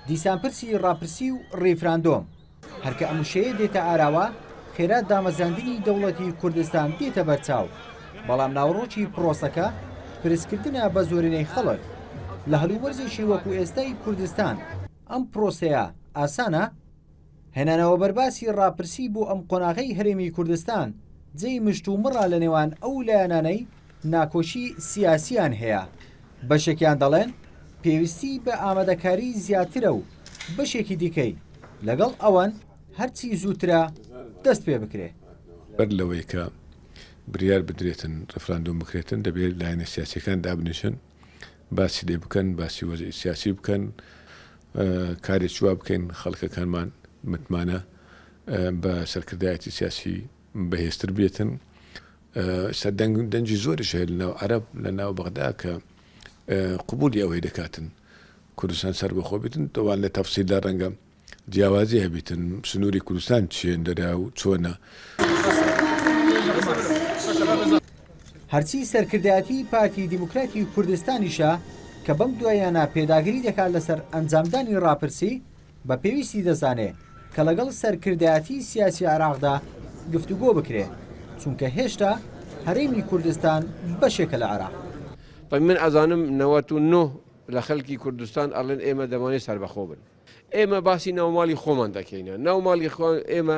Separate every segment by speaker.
Speaker 1: دیسانپرسی ڕاپرسی و ڕێفراندۆم هەرکە ئەموشەیە دێتە ئاراوە خێرا دامەزاندنی دەوڵەتی کوردستان دێتە بەرچاو بەڵام ناوڕۆکی پرۆسەکە پرسکردنە بە زۆرینەی خەڵک لە هەلووەرزێکی وەکو ئێستای کوردستان ئەم پرۆسەیە ئاسانە هێنانەوە بەرباسی ڕاپرسی بۆ ئەم قۆناغەی هەرێمی کوردستان جێی مشت و مڕا لە نێوان ئەو لایەنانەی ناکۆشی سیاسیان هەیە بەشێکیان دەڵێن پێویستی بە ئامادەکاری زیاترە و بەشێکی دیکەی لەگەڵ ئەوان هەرچی زووترە دەست پێ بکرێ
Speaker 2: بەر لەوەی کە بریار بدرێتن ڕفراندۆم بکرێتن دەبێت لایەنە سیاسیەکان دابنیشن باسی لێ بکەن باسی وەزعی سیاسی بکەن کارێک چوا بکەین خەڵکەکانمان متمانە بە سەرکردایەتی سیاسی بەهێزتر بێتن دەنجی زۆریش هەیە لەناو عەرەب لە ناو بەغدا کە قبولی ئەوەی دەکاتن کوردستان سەر بەخۆ بێتن دەوان لە تەفسیردا ڕەنگە جیاوازی هەبێتن سنووری کوردستان چێن دەرا و چۆنە
Speaker 1: هەرچی سەرکردایەتی پارتی دیموکراتی کوردستانیشە کە بەم دوایانە پێداگیری دەکات لەسەر ئەنجامدانی ڕاپرسی بە پێویستی دەزانێ کە لەگەڵ سەرکردایەتی سیاسی عێراقدا گفتوگۆ بکرێ چونکە هێشتا هەرێمی کوردستان بەشێکە لە عێراق.
Speaker 3: من ئەزانم 99 لە خەڵکی کوردستان ئەڵێن ئێمە دەمانێت سەربەخۆ بن. ئێمە باسی ناوماڵی خۆمان دەکەینە ناوماڵی ئێمە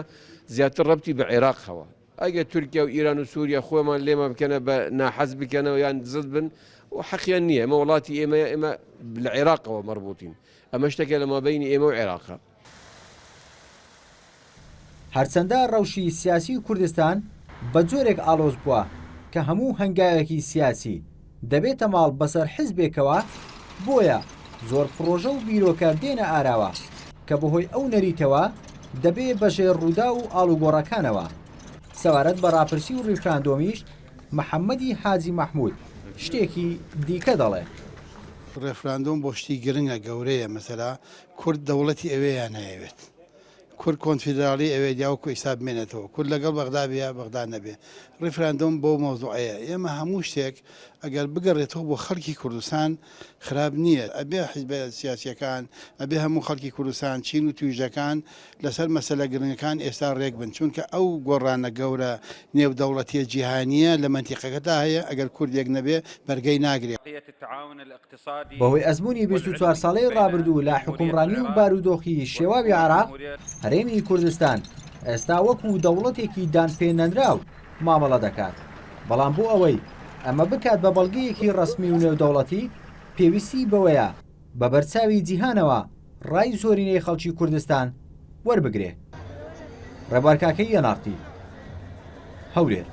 Speaker 3: زیاتر ڕەبتی بە عێراقەوە. ئەگە تورکیا و ئیران و سووریا خۆمان لێمە بکەنە بە ناحەز بکەنەوە یان زد بن و حەقیان نییە ئەمە وڵاتی ئێمە لە عێراقەوە مەربوطین ئەمە شتێکە لە مابەینی ئێمە و عێراقە.
Speaker 1: هەرچەندە ڕەوشی سیاسی کوردستان بە جۆرێک ئالۆز بووە کە هەموو هەنگاوێکی سیاسی دەبێتە ماڵ بەسەر حیزبێکەوە بۆیە زۆر پرۆژە و بیرۆکە دێنە ئاراوە کە بەهۆی ئەو نەریتەوە دەبێ بەژێر ڕوودا و ئاڵوگۆڕەکانەوە. سەوارەت بە ڕاپرسی و ڕیفراندۆمیش محەممەدی حاجی مەحموود شتێکی دیکە دەڵێ.
Speaker 4: ڕێفراندۆم بۆ شتی گرنگە گەورەیە مەسەلا کورد دەوڵەتی ئەوەیان نایەوێت کورد کۆنفیدرالی ئەوێ دیاوکو حیساب بمێنێتەوە کورد لەگەڵ بەغدا بێ بەغدا نەبێ ڕیفراندۆم بۆ مۆزوعەیە ئێمە هەموو شتێک ئەگەر بگەڕێتەوە بۆ خەڵکی کوردستان خراپ نییە ئەبێ حیزبە سیاسیەکان ئەبێ هەموو خەڵکی کوردستان چین و تویژەکان لەسەر مەسەلە گرنگەکان ئێستا ڕێک بن چونکە ئەو گۆڕانە گەورە نێودەوڵەتیە جیهانیە لە منتیقەکەدا هەیە ئەگەر کوردێک نەبێ بەرگەی ناگرێت.
Speaker 1: بەهۆی ئەزمموی 24 ساڵەی ڕابردوو لە حکومڕانی و بارودۆخی شێواوی عێراق هەرێمی کوردستان ئێستا وەکو دەوڵەتێکی دانپێنەنراو مامەڵە دەکات بەڵام بۆ ئەوەی ئەمە بکات بە بەڵگەیەکی ڕسمی و نێودەوڵەتی پێویستی بەوەیە بە بەرچاوی جیهانەوە ڕای زۆرینەی خەڵکی کوردستان وەربگرێ. ڕێبارکاکەی یەناقتی هەورێر.